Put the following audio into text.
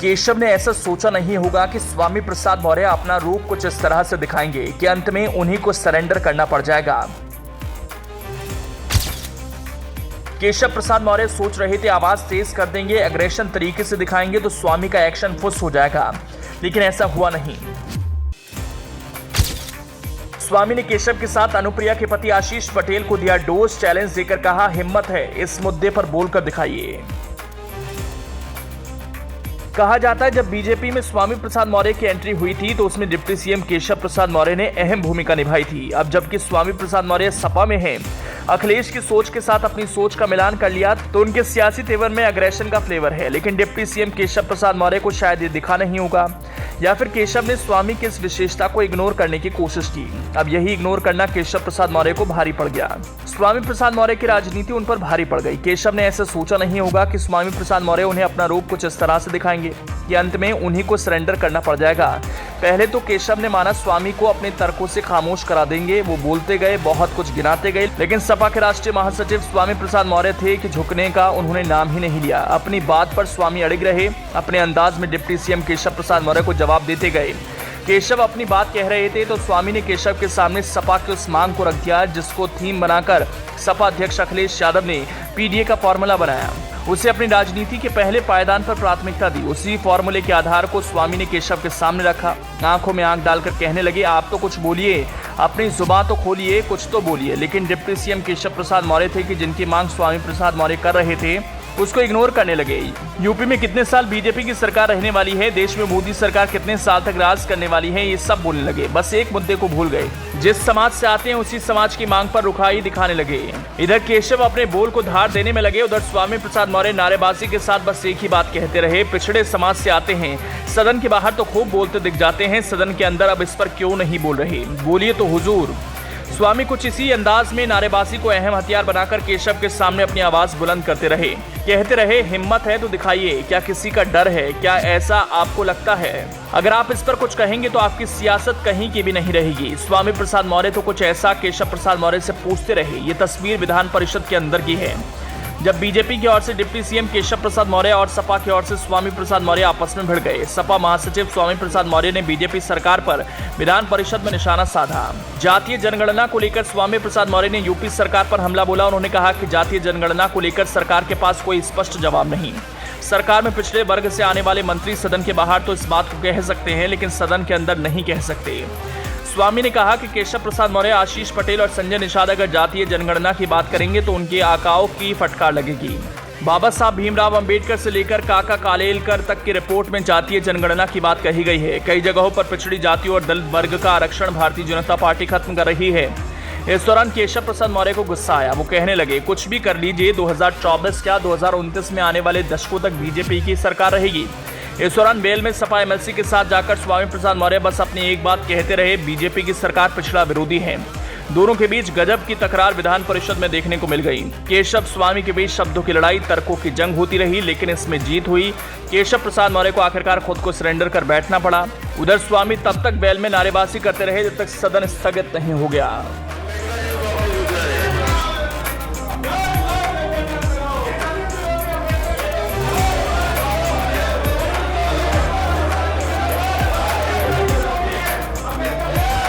केशव ने ऐसा सोचा नहीं होगा कि स्वामी प्रसाद मौर्य अपना रूप कुछ इस तरह से दिखाएंगे कि अंत में उन्हीं को सरेंडर करना पड़ जाएगा। केशव प्रसाद मौर्य सोच रहे थे आवाज तेज कर देंगे, एग्रेशन तरीके से दिखाएंगे तो स्वामी का एक्शन फुस हो जाएगा, लेकिन ऐसा हुआ नहीं। स्वामी ने केशव के साथ अनुप्रिया के पति आशीष पटेल को दिया डोज, चैलेंज देकर कहा हिम्मत है इस मुद्दे पर बोलकर दिखाइए। कहा जाता है जब बीजेपी में स्वामी प्रसाद मौर्य की एंट्री हुई थी तो उसमें डिप्टी सीएम केशव प्रसाद मौर्य ने अहम भूमिका निभाई थी। अब जबकि स्वामी प्रसाद मौर्य सपा में हैं, अखिलेश की सोच के साथ अपनी सोच का मिलान कर लिया तो उनके सियासी तेवर में अग्रेशन का फ्लेवर है। लेकिन डिप्टी सीएम केशव प्रसाद मौर्य को शायद ये दिखा नहीं होगा, या फिर केशव ने स्वामी की इस विशेषता को इग्नोर करने की कोशिश की। अब यही इग्नोर करना केशव प्रसाद मौर्य को भारी पड़ गया। स्वामी प्रसाद मौर्य की राजनीति उन पर भारी पड़ गई। केशव ने ऐसा सोचा नहीं होगा कि स्वामी प्रसाद मौर्य उन्हें अपना रूप कुछ इस तरह से दिखाएंगे कि अंत में उन्हीं को सरेंडर करना पड़ जाएगा। पहले तो केशव ने माना स्वामी को अपने तर्कों से खामोश करा देंगे, वो बोलते गए, बहुत कुछ गिनाते गए, लेकिन सपा के राष्ट्रीय महासचिव स्वामी प्रसाद मौर्य थे कि झुकने का उन्होंने नाम ही नहीं लिया। अपनी बात पर स्वामी अड़िग रहे, अपने अंदाज में डिप्टी सीएम केशव प्रसाद मौर्य को जवाब देते गए। केशव अपनी बात कह रहे थे तो स्वामी ने केशव के सामने सपा की उस मांग को रख दिया जिसको थीम बनाकर सपा अध्यक्ष अखिलेश यादव ने पीडीए का फॉर्मूला बनाया। उसे अपनी राजनीति के पहले पायदान पर प्राथमिकता दी। उसी फॉर्मूले के आधार को स्वामी ने केशव के सामने रखा। आंखों में आंख डालकर कहने लगे आप तो कुछ बोलिए, अपनी जुबान तो खोलिए, कुछ तो बोलिए। लेकिन डिप्टी सीएम केशव प्रसाद मौर्य थे कि जिनकी मांग स्वामी प्रसाद मौर्य कर रहे थे उसको इग्नोर करने लगे। यूपी में कितने साल बीजेपी की सरकार रहने वाली है, देश में मोदी सरकार कितने साल तक राज करने वाली है, ये सब बोलने लगे। बस एक मुद्दे को भूल गए, जिस समाज से आते हैं उसी समाज की मांग पर रुखाई दिखाने लगे। इधर केशव अपने बोल को धार देने में लगे, उधर स्वामी प्रसाद मौर्य नारेबाजी के साथ बस एक ही बात कहते रहे, पिछड़े समाज से आते हैं, सदन के बाहर तो खूब बोलते दिख जाते हैं, सदन के अंदर अब इस पर क्यों नहीं बोल रहे, बोलिए तो हुजूर। स्वामी कुछ इसी अंदाज में नारेबाजी को अहम हथियार बनाकर केशव के सामने अपनी आवाज बुलंद करते रहे, कहते रहे हिम्मत है तो दिखाइए, क्या किसी का डर है, क्या ऐसा आपको लगता है? अगर आप इस पर कुछ कहेंगे तो आपकी सियासत कहीं की भी नहीं रहेगी। स्वामी प्रसाद मौर्य तो कुछ ऐसा केशव प्रसाद मौर्य से पूछते रहे। ये तस्वीर विधान परिषद के अंदर की है, जब बीजेपी की ओर से डिप्टी सीएम केशव प्रसाद मौर्य और सपा की ओर से स्वामी प्रसाद मौर्य आपस में भिड़ गए। सपा महासचिव स्वामी प्रसाद मौर्य ने बीजेपी सरकार पर विधान परिषद में निशाना साधा। जातीय जनगणना को लेकर स्वामी प्रसाद मौर्य ने यूपी सरकार पर हमला बोला। उन्होंने कहा कि जातीय जनगणना को लेकर सरकार के पास कोई स्पष्ट जवाब नहीं। सरकार में पिछड़े वर्ग से आने वाले मंत्री सदन के बाहर तो इस बात को कह सकते हैं, लेकिन सदन के अंदर नहीं कह सकते। स्वामी ने कहा कि केशव प्रसाद मौर्य, आशीष पटेल और संजय निषाद अगर जातीय जनगणना की बात करेंगे तो उनके आकाओं की फटकार लगेगी। बाबा साहब भीमराव अंबेडकर से लेकर काका कालेलकर तक की रिपोर्ट में जातीय जनगणना की बात कही गई है। कई जगहों पर पिछड़ी जातियों और दलित वर्ग का आरक्षण भारतीय जनता पार्टी खत्म कर रही है। इस दौरान केशव प्रसाद मौर्य को गुस्सा आया। वो कहने लगे कुछ भी कर लीजिए, 2024 क्या 2029 में आने वाले दशकों तक बीजेपी की सरकार रहेगी। इस दौरान बेल में सपा एमएलसी के साथ जाकर स्वामी प्रसाद मौर्य बस अपनी एक बात कहते रहे, बीजेपी की सरकार पिछड़ा विरोधी है। दोनों के बीच गजब की तकरार विधान परिषद में देखने को मिल गई। केशव स्वामी के बीच शब्दों की लड़ाई, तर्कों की जंग होती रही, लेकिन इसमें जीत हुई। केशव प्रसाद मौर्य को आखिरकार खुद को सरेंडर कर बैठना पड़ा। उधर स्वामी तब तक बेल में नारेबाजी करते रहे जब तक सदन स्थगित नहीं हो गया।